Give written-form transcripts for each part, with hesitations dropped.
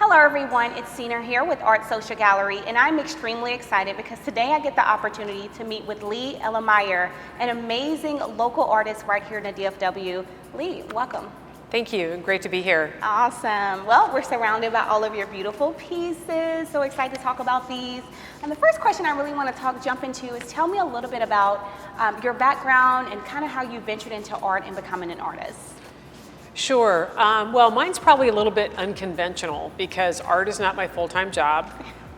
Hello everyone, it's Sina here with Art Social Gallery, and I'm extremely excited because today I get the opportunity to meet with Lea Ellermeier, an amazing local artist right here in the DFW. Lea, welcome. Thank you, great to be here. Awesome. Well, we're surrounded by all of your beautiful pieces, so excited to talk about these. And the first question I really want to jump into is tell me a little bit about your background and kind of how you ventured into art and becoming an artist. Sure. Well, mine's probably a little bit unconventional because art is not my full-time job.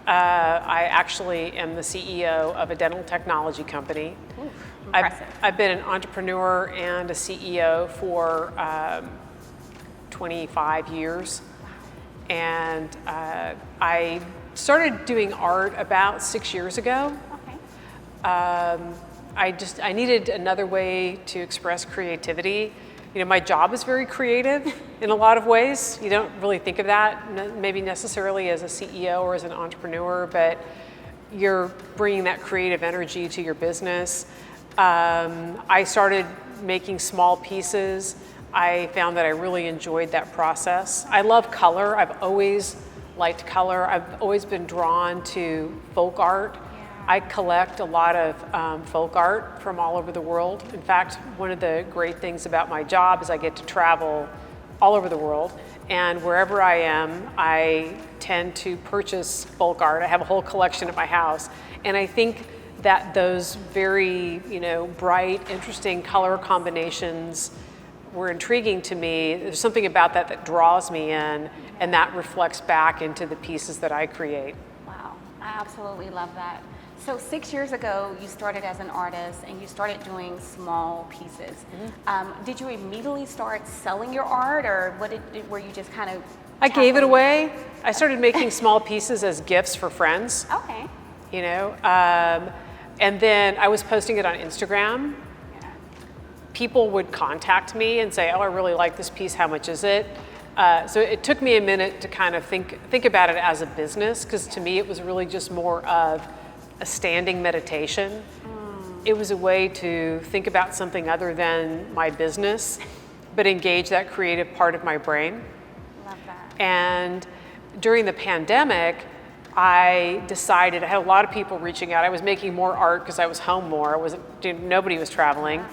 I actually am the CEO of a dental technology company. Ooh, impressive. I've been an entrepreneur and a CEO for 25 years. And I started doing art about 6 years ago. Okay. I needed another way to express creativity. You know, my job is very creative in a lot of ways. You don't really think of that maybe necessarily as a CEO or as an entrepreneur, but you're bringing that creative energy to your business. I started making small pieces. I found that I really enjoyed that process. I love color. I've always liked color. I've always been drawn to folk art. I collect a lot of folk art from all over the world. In fact, one of the great things about my job is I get to travel all over the world. And wherever I am, I tend to purchase folk art. I have a whole collection at my house. And I think that those very, bright, interesting color combinations were intriguing to me. There's something about that that draws me in, and that reflects back into the pieces that I create. Wow, I absolutely love that. So 6 years ago, you started as an artist and you started doing small pieces. Mm-hmm. Did you immediately start selling your art, or were you just kind of... I gave it away. I started making small pieces as gifts for friends. Okay. And then I was posting it on Instagram. Yeah. People would contact me and say, oh, I really like this piece, how much is it? So it took me a minute to kind of think about it as a business, because to me it was really just more of a standing meditation. It was a way to think about something other than my business, but engage that creative part of my brain. Love that. And during the pandemic, I decided, I had a lot of people reaching out. I was making more art because I was home more. Nobody was traveling.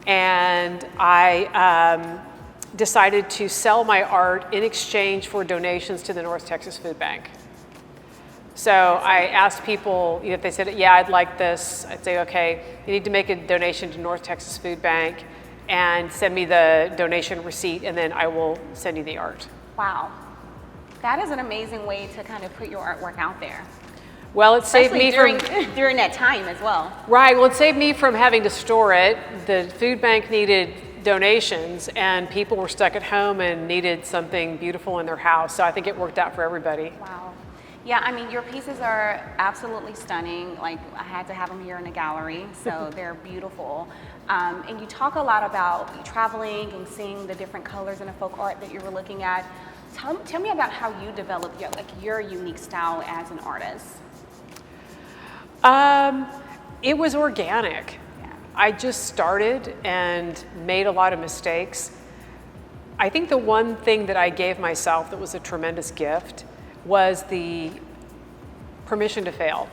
And I decided to sell my art in exchange for donations to the North Texas Food Bank. So I asked people, if they said, yeah, I'd like this, I'd say, okay, you need to make a donation to North Texas Food Bank and send me the donation receipt, and then I will send you the art. Wow. That is an amazing way to kind of put your artwork out there. Well, it saved me during that time as well. Right, well, it saved me from having to store it. The food bank needed donations, and people were stuck at home and needed something beautiful in their house. So I think it worked out for everybody. Wow. Yeah, I mean, your pieces are absolutely stunning. Like, I had to have them here in the gallery, so they're beautiful. And you talk a lot about traveling and seeing the different colors in the folk art that you were looking at. Tell me about how you developed your unique style as an artist. It was organic. Yeah. I just started and made a lot of mistakes. I think the one thing that I gave myself that was a tremendous gift was the permission to fail.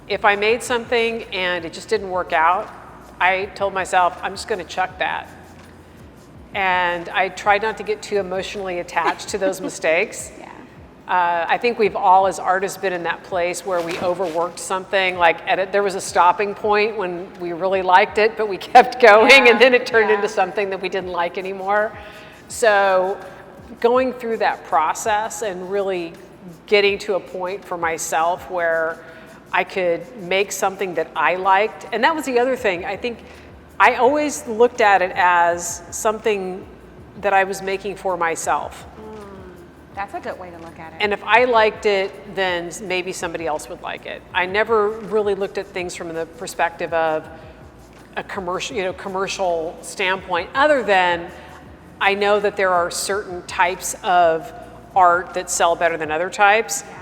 If I made something and it just didn't work out, I told myself, I'm just going to chuck that. And I tried not to get too emotionally attached to those mistakes. Yeah. I think we've all, as artists, been in that place where we overworked something. There was a stopping point when we really liked it, but we kept going, and then it turned into something that we didn't like anymore. So going through that process and really getting to a point for myself where I could make something that I liked. And that was the other thing. I think I always looked at it as something that I was making for myself. That's a good way to look at it. And if I liked it, then maybe somebody else would like it. I never really looked at things from the perspective of a commercial standpoint, other than I know that there are certain types of art that sell better than other types. Yeah.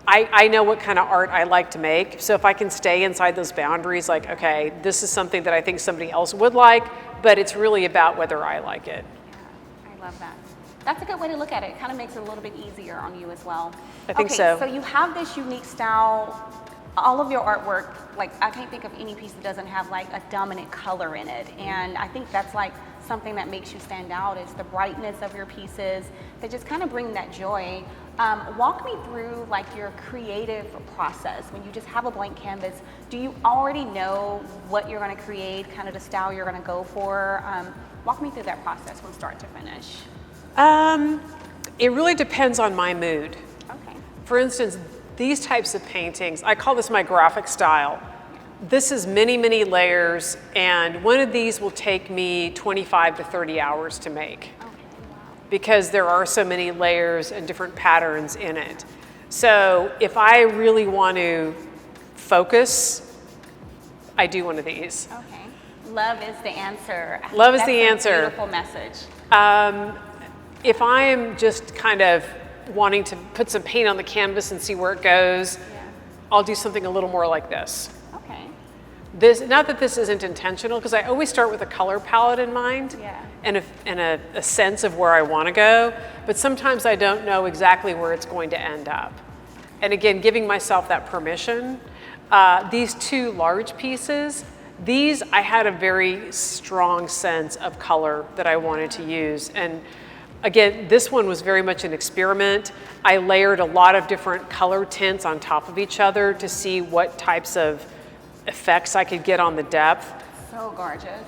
I know what kind of art I like to make. So if I can stay inside those boundaries, like, okay, this is something that I think somebody else would like, but it's really about whether I like it. Yeah, I love that. That's a good way to look at it. It kind of makes it a little bit easier on you as well. I think so. So you have this unique style. All of your artwork, like I can't think of any piece that doesn't have like a dominant color in it. And I think that's like something that makes you stand out is the brightness of your pieces that just kind of bring that joy. Walk me through like your creative process. When you just have a blank canvas, do you already know what you're going to create, kind of the style you're going to go for? Walk me through that process from start to finish. It really depends on my mood. Okay. For instance, these types of paintings, I call this my graphic style. This is many, many layers, and one of these will take me 25 to 30 hours to make. Okay, wow. Because there are so many layers and different patterns in it. So if I really want to focus, I do one of these. Okay. Love is the answer. Love is That's the a answer. Beautiful message. If I am just kind of wanting to put some paint on the canvas and see where it goes, Yeah. I'll do something a little more like this. Okay. This, not that this isn't intentional, because I always start with a color palette in mind Yeah. and a sense of where I want to go, but sometimes I don't know exactly where it's going to end up. And again, giving myself that permission. These two large pieces, these I had a very strong sense of color that I wanted to use. And again, this one was very much an experiment. I layered a lot of different color tints on top of each other to see what types of effects I could get on the depth. So gorgeous.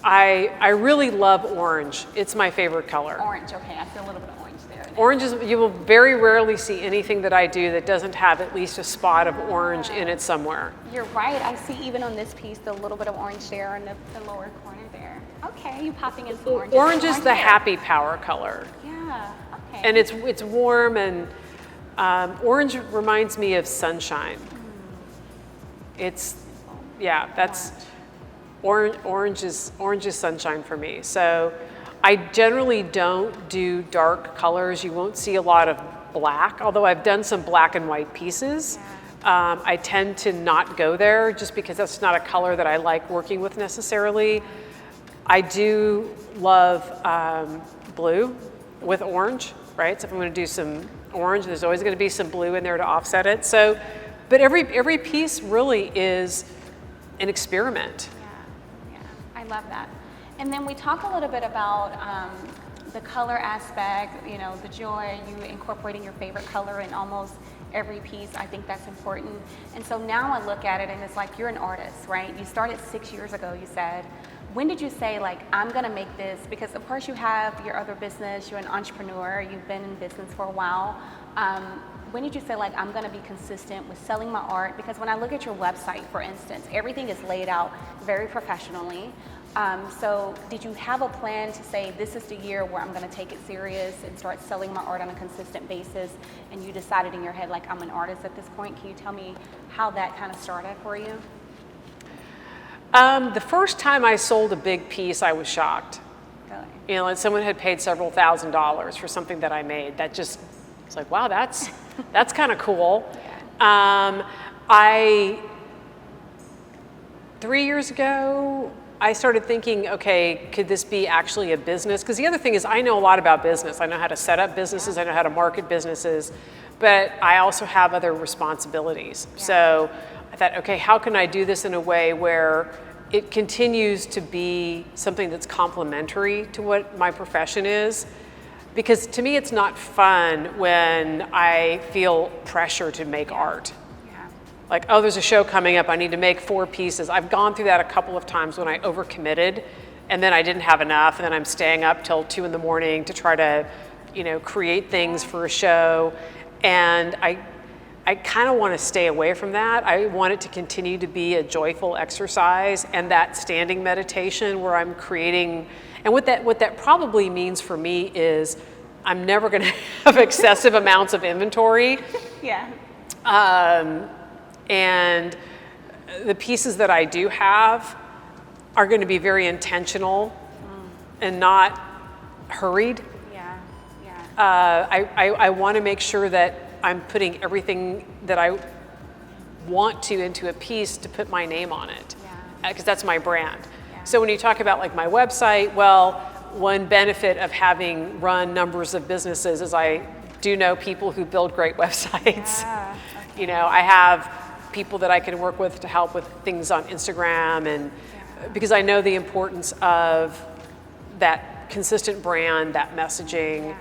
I really love orange. It's my favorite color. Orange, okay, I see a little bit of orange there. Orange is, you will very rarely see anything that I do that doesn't have at least a spot of orange in it somewhere. You're right, I see even on this piece the little bit of orange there in the lower corner there. Okay, you popping in some orange. Orange is the here. happy power color. Yeah, okay. And it's warm, and orange reminds me of sunshine. It's, yeah, that's, orange is sunshine for me. So I generally don't do dark colors. You won't see a lot of black, although I've done some black and white pieces. I tend to not go there just because that's not a color that I like working with necessarily. I do love blue with orange, right? So if I'm going to do some orange, there's always going to be some blue in there to offset it. So, but every piece really is an experiment. Yeah, I love that. And then we talk a little bit about the color aspect, you know, the joy, you incorporating your favorite color in almost every piece. I think that's important. And so now I look at it and it's like you're an artist, right? You started 6 years ago, you said. When did you say, like, I'm gonna make this? Because of course you have your other business, you're an entrepreneur, you've been in business for a while. When did you say, like, I'm gonna be consistent with selling my art? Because when I look at your website, for instance, everything is laid out very professionally. So did you have a plan to say, this is the year where I'm gonna take it serious and start selling my art on a consistent basis? And you decided in your head, like, I'm an artist at this point. Can you tell me how that kind of started for you? The first time I sold a big piece, I was shocked. Really? You know, like someone had paid several $1,000s for something that I made. That just, it's like, wow, that's kind of cool. Yeah. 3 years ago, I started thinking, okay, could this be actually a business? Because the other thing is I know a lot about business. I know how to set up businesses, I know how to market businesses, but I also have other responsibilities. Yeah. So I thought, okay, how can I do this in a way where it continues to be something that's complementary to what my profession is? Because to me, it's not fun when I feel pressure to make art. Like, oh, there's a show coming up, I need to make 4 pieces. I've gone through that a couple of times when I overcommitted and then I didn't have enough, and then I'm staying up till 2 in the morning to try to, you know, create things for a show. And I kind of want to stay away from that. I want it to continue to be a joyful exercise and that standing meditation where I'm creating. And what that probably means for me is I'm never going to have excessive amounts of inventory. Yeah. And the pieces that I do have are going to be very intentional and not hurried. Yeah, yeah. I want to make sure that I'm putting everything that I want to into a piece to put my name on it, because that's my brand. Yeah. So when you talk about like my website, well, one benefit of having run numbers of businesses is I do know people who build great websites. Yeah, okay. You know, I have people that I can work with to help with things on Instagram, and because I know the importance of that consistent brand, that messaging.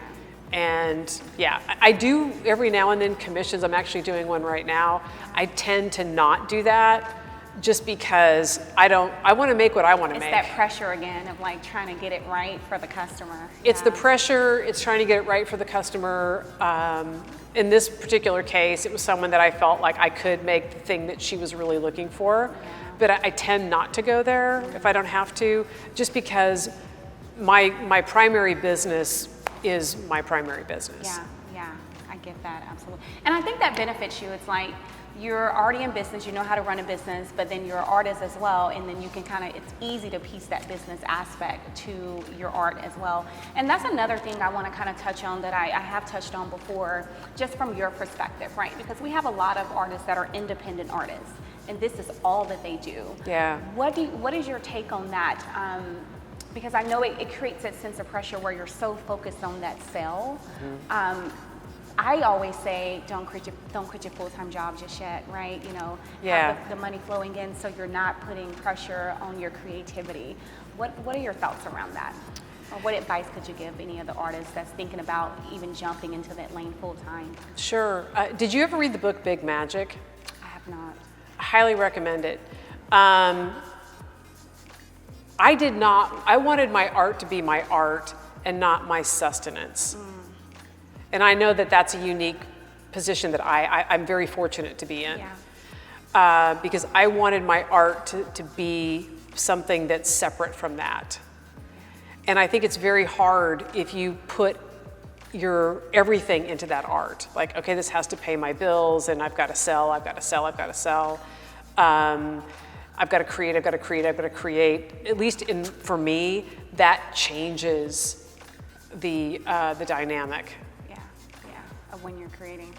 And yeah, I do every now and then commissions. I'm actually doing one right now. I tend to not do that just because I want to make what I want to make. It's that pressure again of like trying to get it right for the customer. It's the pressure, it's trying to get it right for the customer. In this particular case, it was someone that I felt like I could make the thing that she was really looking for. But I tend not to go there if I don't have to, just because my primary business is my primary business. Yeah, I get that, absolutely. And I think that benefits you. It's like you're already in business, you know how to run a business, but then you're an artist as well, and then you can it's easy to piece that business aspect to your art as well. And that's another thing I want to kind of touch on that I have touched on before, just from your perspective, right? Because we have a lot of artists that are independent artists, and this is all that they do. Yeah. What is your take on that? Because I know it creates that sense of pressure where you're so focused on that sale. I always say, don't quit your full-time job just yet, right? You know, have the money flowing in so you're not putting pressure on your creativity. What are your thoughts around that? Or what advice could you give any of the artists that's thinking about even jumping into that lane full-time? Sure. Did you ever read the book Big Magic? I have not. I highly recommend it. I wanted my art to be my art and not my sustenance. And I know that that's a unique position that I'm very fortunate to be in. Because I wanted my art to be something that's separate from that. And I think it's very hard if you put your everything into that art. Like, okay, this has to pay my bills, and I've got to sell. I've got to create. At least for me, that changes the dynamic. Yeah, of when you're creating,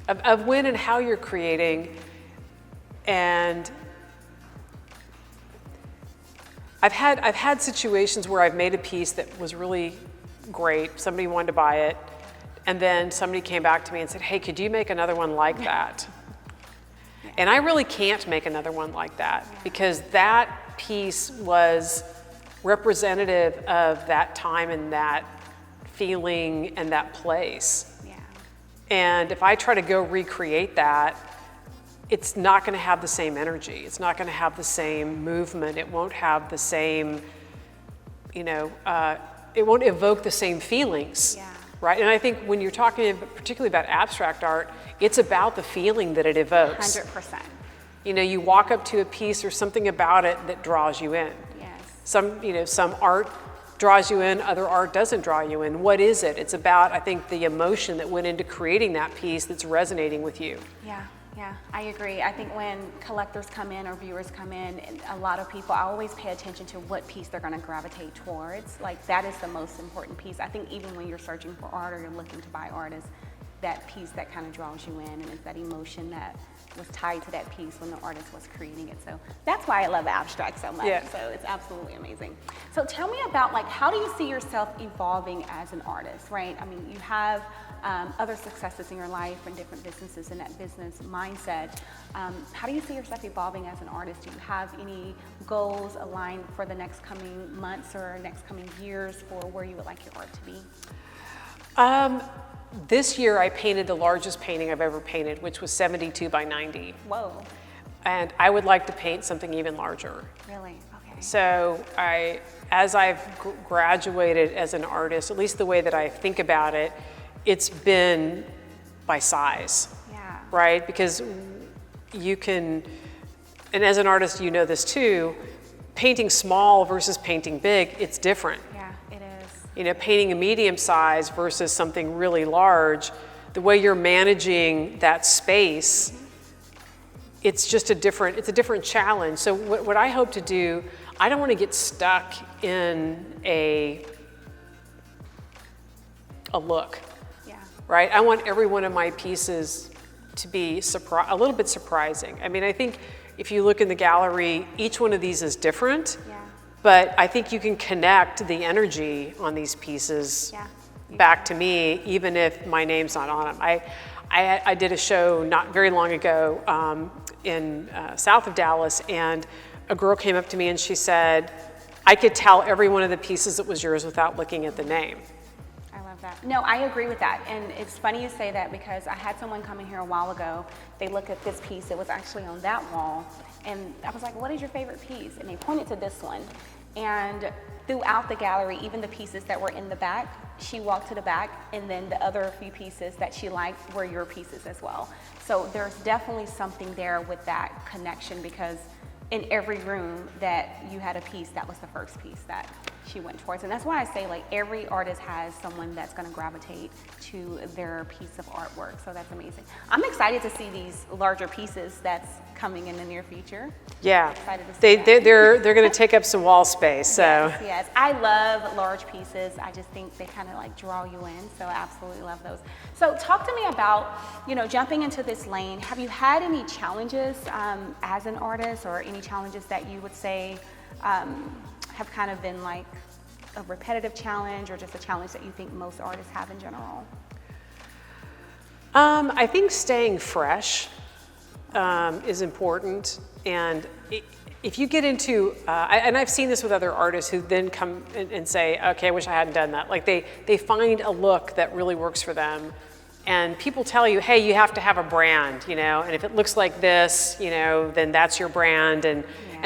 Of when and how you're creating. And I've had situations where I've made a piece that was really great. Somebody wanted to buy it, and then somebody came back to me and said, "Hey, could you make another one like that?" And I really can't make another one like that because that piece was representative of that time and that feeling and that place. And if I try to go recreate that, it's not going to have the same energy. It's not going to have the same movement. It won't have the same, it won't evoke the same feelings. Right? And I think when you're talking particularly about abstract art, it's about the feeling that it evokes. 100%. You walk up to a piece or something about it that draws you in. Some art draws you in, other art doesn't draw you in. What is it? It's about, I think, the emotion that went into creating that piece that's resonating with you. Yeah, I agree. I think when collectors come in or viewers come in, a lot of people, I always pay attention to what piece they're going to gravitate towards. Like, that is the most important piece. I think even when you're searching for art or you're looking to buy art, is that piece that kind of draws you in, and it's that emotion that was tied to that piece when the artist was creating it. So that's why I love abstract so much. So it's absolutely amazing. So tell me about, how do you see yourself evolving as an artist, right? I mean, you have other successes in your life and different businesses in that business mindset. How do you see yourself evolving as an artist? Do you have any goals aligned for the next coming months or next coming years for where you would like your art to be? This year I painted the largest painting I've ever painted, which was 72 by 90. Whoa. And I would like to paint something even larger. Really? Okay. So as I've graduated as an artist, at least the way that I think about it, it's been by size, right? Because you can, and as an artist, you know this too, painting small versus painting big, it's different. It is. Painting a medium size versus something really large, the way you're managing that space, it's just a different challenge. So what I hope to do, I don't want to get stuck in a look. Right? I want every one of my pieces to be a little bit surprising. I mean, I think if you look in the gallery, each one of these is different, But I think you can connect the energy on these pieces Yeah. back to me, even if my name's not on them. I did a show not very long ago in south of Dallas, and a girl came up to me and she said, I could tell every one of the pieces that was yours without looking at the name. I love that. No, I agree with that. And it's funny you say that because I had someone come in here a while ago. They looked at this piece. It was actually on that wall. And I was like, what is your favorite piece? And they pointed to this one. And throughout the gallery, even the pieces that were in the back, she walked to the back, and then the other few pieces that she liked were your pieces as well. So there's definitely something there with that connection, because in every room that you had a piece, that was the first piece that she went towards. And that's why I say, like, every artist has someone that's going to gravitate to their piece of artwork. So that's amazing. I'm excited to see these larger pieces that's coming in the near future. Yeah, Excited to see that. they're going to take up some wall space. So Yes, I love large pieces. I just think they kind of like draw you in. So I absolutely love those. So talk to me about, jumping into this lane. Have you had any challenges as an artist, or any challenges that you would say have kind of been like a repetitive challenge, or just a challenge that you think most artists have in general? I think staying fresh is important. And if you get into, and I've seen this with other artists who then come and say, okay, I wish I hadn't done that. Like they find a look that really works for them. And people tell you, hey, you have to have a brand, and if it looks like this, then that's your brand. And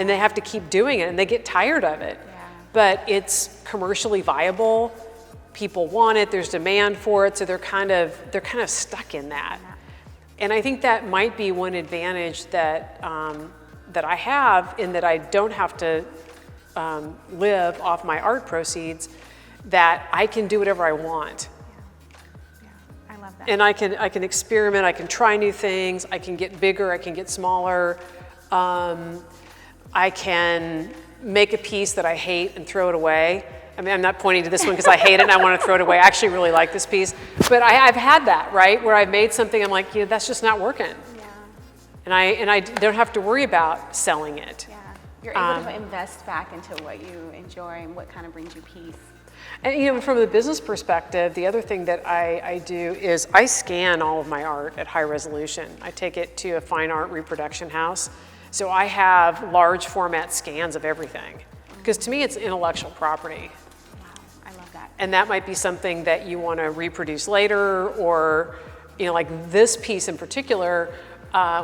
they have to keep doing it, and they get tired of it. Yeah. But it's commercially viable. People want it. There's demand for it. So they're kind of stuck in that. And I think that might be one advantage that that I have, in that I don't have to live off my art proceeds, that I can do whatever I want. Yeah, I love that. And I can experiment, I can try new things, I can get bigger, I can get smaller. I can make a piece that I hate and throw it away. I mean, I'm not pointing to this one because I hate it and I want to throw it away. I actually really like this piece. But I've had that, right? Where I've made something, I'm like, that's just not working. Yeah. And I don't have to worry about selling it. Yeah. You're able to invest back into what you enjoy and what kind of brings you peace. And from the business perspective, the other thing that I do is I scan all of my art at high resolution. I take it to a fine art reproduction house. So I have large format scans of everything. Because to me, it's intellectual property. Wow, I love that. And that might be something that you want to reproduce later, or, like this piece in particular,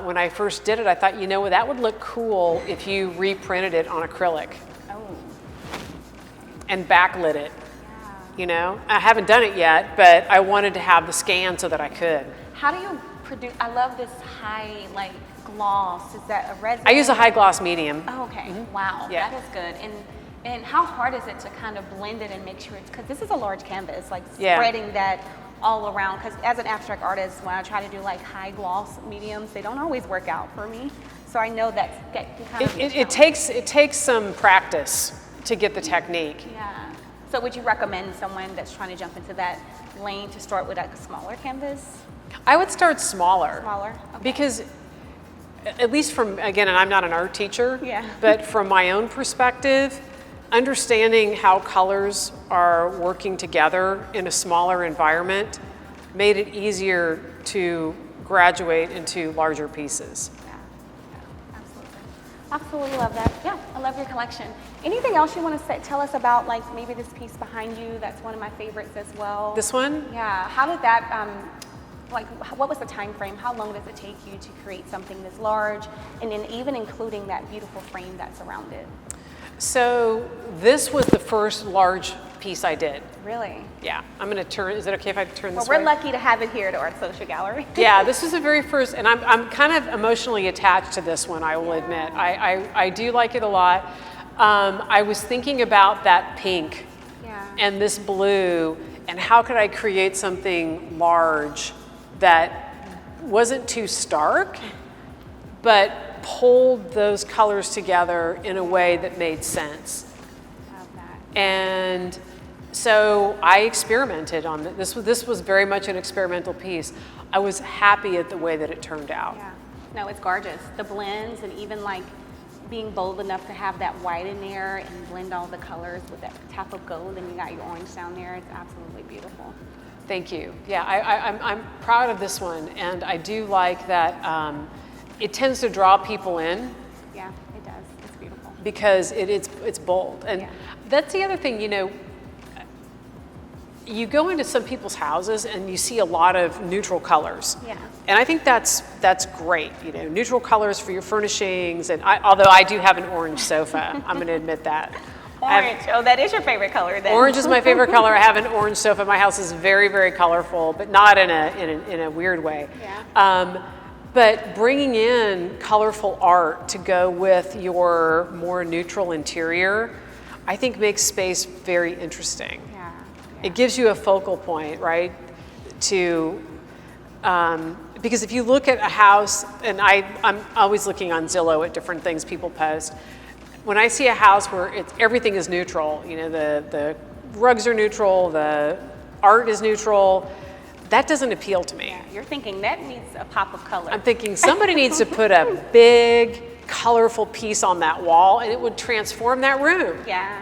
when I first did it, I thought, that would look cool if you reprinted it on acrylic Oh, and backlit it. yeah. I haven't done it yet, but I wanted to have the scan so that I could. How do you produce? I love this high, gloss. Is that a resin? I use a high gloss medium. Oh, okay. Wow, Yeah. that is good. And how hard is it to kind of blend it and make sure it's, because this is a large canvas, Yeah. spreading that all around. Because as an abstract artist, when I try to do high gloss mediums, they don't always work out for me. So I know that can kind of be a It challenge. takes some practice to get the technique. Yeah. So would you recommend someone that's trying to jump into that lane to start with a smaller canvas? I would start smaller. Smaller? Okay. Because at least from, again, and I'm not an art teacher, Yeah. but from my own perspective, understanding how colors are working together in a smaller environment made it easier to graduate into larger pieces. Yeah, absolutely. Absolutely love that. Yeah, I love your collection. Anything else you want to tell us about, maybe this piece behind you? That's one of my favorites as well. This one? Yeah. How did that, what was the time frame? How long does it take you to create something this large? And then even including that beautiful frame that's around it. So this was the first large piece I did. Really? Yeah, I'm gonna turn, is it okay if I turn Well, this we're way? lucky to have it here at Art Social Gallery. Yeah, this is the very first, and I'm kind of emotionally attached to this one, I will admit. I do like it a lot. I was thinking about that pink Yeah. and this blue, and how could I create something large that wasn't too stark, but pulled those colors together in a way that made sense. Love that. And so I experimented on this. This was very much an experimental piece. I was happy at the way that it turned out. Yeah. No, it's gorgeous. The blends, and even being bold enough to have that white in there and blend all the colors with that tap of gold, and you got your orange down there. It's absolutely beautiful. Thank you. Yeah, I'm proud of this one, and I do like that it tends to draw people in. Yeah, it does. It's beautiful. Because it's bold. And that's the other thing, you know, you go into some people's houses and you see a lot of neutral colors. Yeah. And I think that's great, you know, neutral colors for your furnishings. And although I do have an orange sofa, I'm going to admit that. Orange. Oh, that is your favorite color then. Orange is my favorite color. I have an orange sofa. My house is very, very colorful, but not in a weird way. Yeah. But bringing in colorful art to go with your more neutral interior, I think makes space very interesting. Yeah. It gives you a focal point, right? Because if you look at a house, and I'm always looking on Zillow at different things people post. When I see a house where everything is neutral, you know, the rugs are neutral, the art is neutral, that doesn't appeal to me. Yeah, you're thinking that needs a pop of color. I'm thinking somebody needs to put a big, colorful piece on that wall, and it would transform that room. Yeah.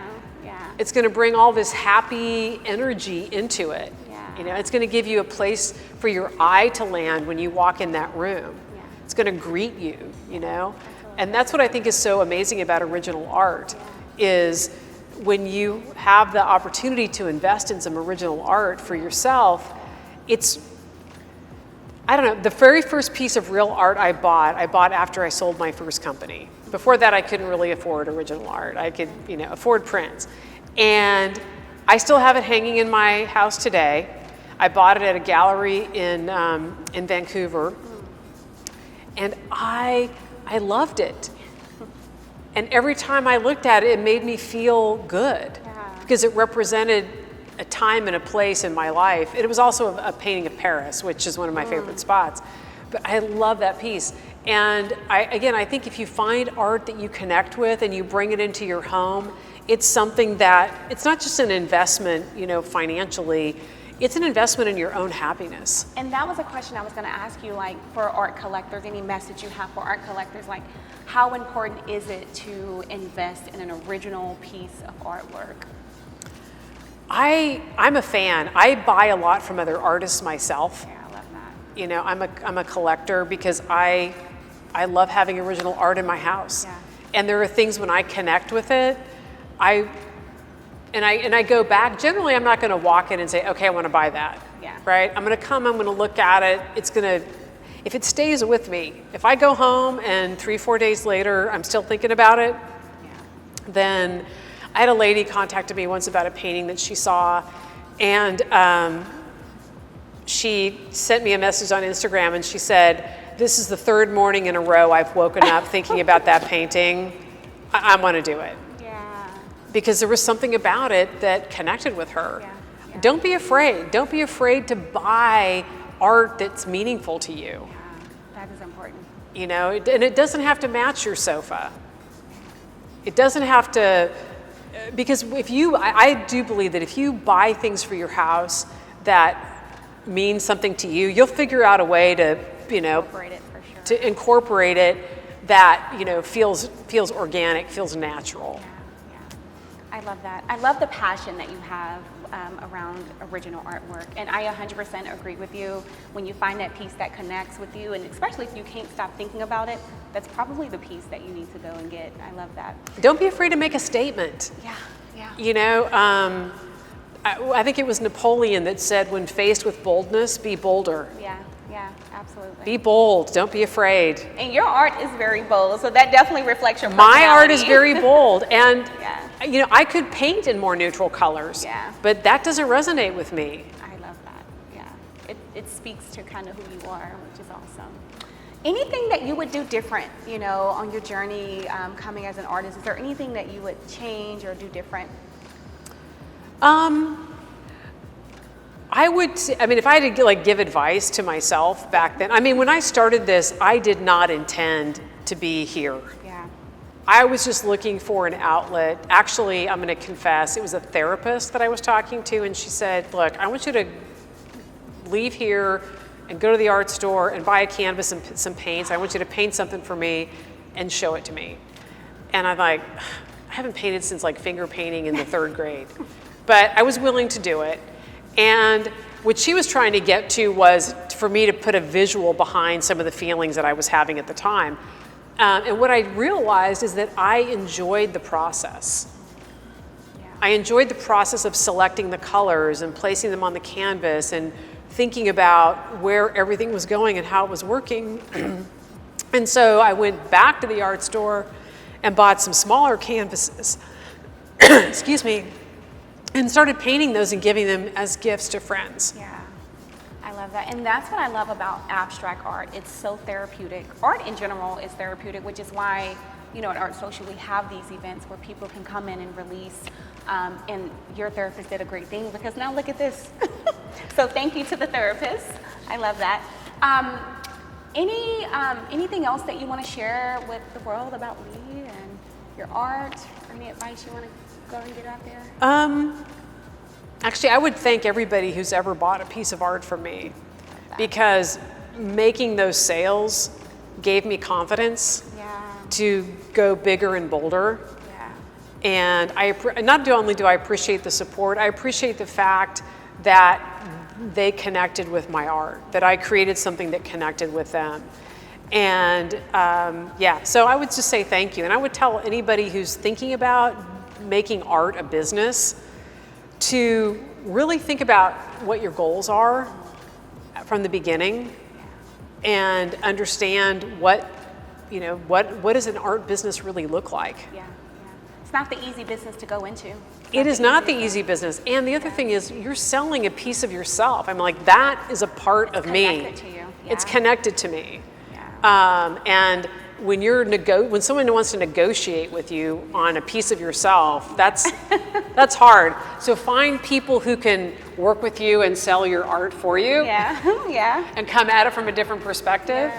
It's going to bring all this happy energy into it. Yeah. You know, it's going to give you a place for your eye to land when you walk in that room. Yeah. It's going to greet you, you know? And that's what I think is so amazing about original art is when you have the opportunity to invest in some original art for yourself, I don't know, the very first piece of real art I bought after I sold my first company. Before that, I couldn't really afford original art. I could, you know, afford prints. And I still have it hanging in my house today. I bought it at a gallery in Vancouver. And I loved it. And every time I looked at it, it made me feel good because it represented a time and a place in my life. It was also a painting of Paris, which is one of my favorite spots. But I love that piece. And I think if you find art that you connect with and you bring it into your home, it's something that, it's not just an investment, you know, financially, it's an investment in your own happiness. And that was a question I was going to ask you, like, for art collectors, any message you have for art collectors, like, how important is it to invest in an original piece of artwork? I'm a fan. I buy a lot from other artists myself. Yeah, I love that. You know, I'm a collector because I love having original art in my house. Yeah. And there are things when I connect with it, I go back. Generally, I'm not going to walk in and say, okay, I want to buy that. Yeah. Right? I'm going to come, I'm going to look at it. If it stays with me, if I go home and 3-4 days later, I'm still thinking about it, then I had a lady contacted me once about a painting that she saw, and she sent me a message on Instagram and she said, this is the third morning in a row I've woken up thinking about that painting. I want to do it. Because there was something about it that connected with her. Yeah. Don't be afraid. Don't be afraid to buy art that's meaningful to you. Yeah, that is important. You know, and it doesn't have to match your sofa. It doesn't have to, because I do believe that if you buy things for your house that mean something to you, you'll figure out a way to, you know, Incorporate it for sure. to incorporate it that, you know, feels organic, feels natural. I love that. I love the passion that you have around original artwork. And I 100% agree with you. When you find that piece that connects with you, and especially if you can't stop thinking about it, that's probably the piece that you need to go and get. I love that. Don't be afraid to make a statement. Yeah. You know, I think it was Napoleon that said, when faced with boldness, be bolder. Yeah, absolutely. Be bold, don't be afraid. And your art is very bold, so that definitely reflects your My personality. art is very bold, and Yeah. you know, I could paint in more neutral colors, but that doesn't resonate with me. I love that, yeah. It speaks to kind of who you are, which is awesome. Anything that you would do different, you know, on your journey coming as an artist? Is there anything that you would change or do different? If I had to give advice to myself back then, when I started this, I did not intend to be here. Yeah. I was just looking for an outlet. Actually, I'm going to confess, it was a therapist that I was talking to, and she said, look, I want you to leave here and go to the art store and buy a canvas and some paints. I want you to paint something for me and show it to me. And I'm like, I haven't painted since like finger painting in the 3rd grade. But I was willing to do it. And what she was trying to get to was for me to put a visual behind some of the feelings that I was having at the time. And what I realized is that I enjoyed the process. Yeah. I enjoyed the process of selecting the colors and placing them on the canvas and thinking about where everything was going and how it was working. And so I went back to the art store and bought some smaller canvases, excuse me, and started painting those and giving them as gifts to friends. Yeah, I love that. And that's what I love about abstract art. It's so therapeutic. Art in general is therapeutic, which is why, you know, at Art Social, we have these events where people can come in and release. And your therapist did a great thing because now look at this. So thank you to the therapist. I love that. Anything else that you want to share with the world about Lee and your art, or any advice you want to go and get out there? Actually, I would thank everybody who's ever bought a piece of art from me, because making those sales gave me confidence to go bigger and bolder. And not only do I appreciate the support, I appreciate the fact that they connected with my art, that I created something that connected with them. And so I would just say thank you. And I would tell anybody who's thinking about making art a business to really think about what your goals are from the beginning and understand what does an art business really look like. Yeah. It's not the easy business to go into. It is not the easy business. And the other thing is you're selling a piece of yourself. I'm like, that is a part of me. It's connected to you. Yeah. It's connected to me. Yeah. And when someone wants to negotiate with you on a piece of yourself, that's hard. So find people who can work with you and sell your art for you. Yeah. Yeah. And come at it from a different perspective.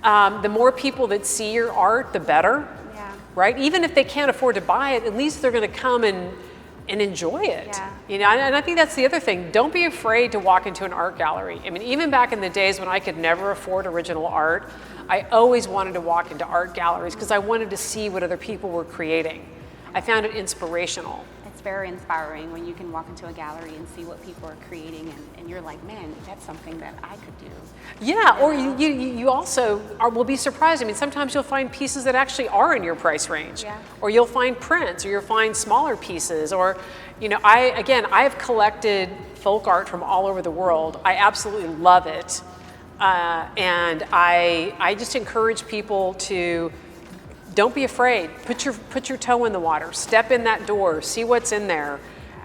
Yeah. The more people that see your art, the better. Yeah. Right? Even if they can't afford to buy it, at least they're going to come and enjoy it. Yeah. You know, and I think that's the other thing. Don't be afraid to walk into an art gallery. I mean, even back in the days when I could never afford original art, I always wanted to walk into art galleries because I wanted to see what other people were creating. I found it inspirational. It's very inspiring when you can walk into a gallery and see what people are creating, and you're like, man, that's something that I could do. Yeah, or you also will be surprised. I mean, sometimes you'll find pieces that actually are in your price range. Yeah. Or you'll find prints, or you'll find smaller pieces, or, you know, I've collected folk art from all over the world. I absolutely love it. And I just encourage people to don't be afraid. Put your toe in the water. Step in that door. See what's in there.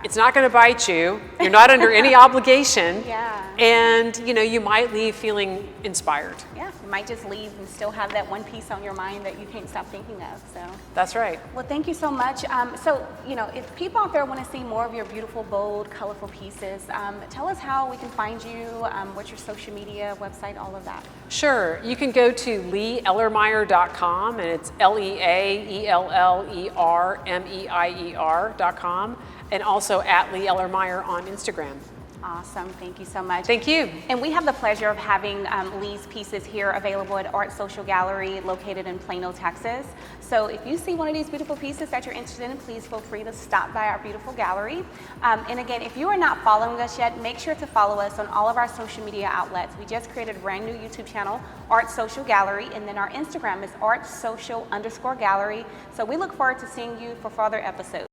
It's not going to bite you. You're not under any obligation. Yeah. And you might leave feeling inspired. Yeah, you might just leave and still have that one piece on your mind that you can't stop thinking of. So that's right. Well, thank you so much. So if people out there want to see more of your beautiful, bold, colorful pieces, tell us how we can find you. What's your social media website, all of that? Sure. You can go to leaellermeier.com, and it's LeaEllermeier.com, and also at Lea Ellermeier on Instagram. Awesome. Thank you so much. Thank you. And we have the pleasure of having Lee's pieces here available at Art Social Gallery located in Plano, Texas. So if you see one of these beautiful pieces that you're interested in, please feel free to stop by our beautiful gallery. And again, if you are not following us yet, make sure to follow us on all of our social media outlets. We just created a brand new YouTube channel, Art Social Gallery, and then our Instagram is artsocial_gallery. So we look forward to seeing you for further episodes.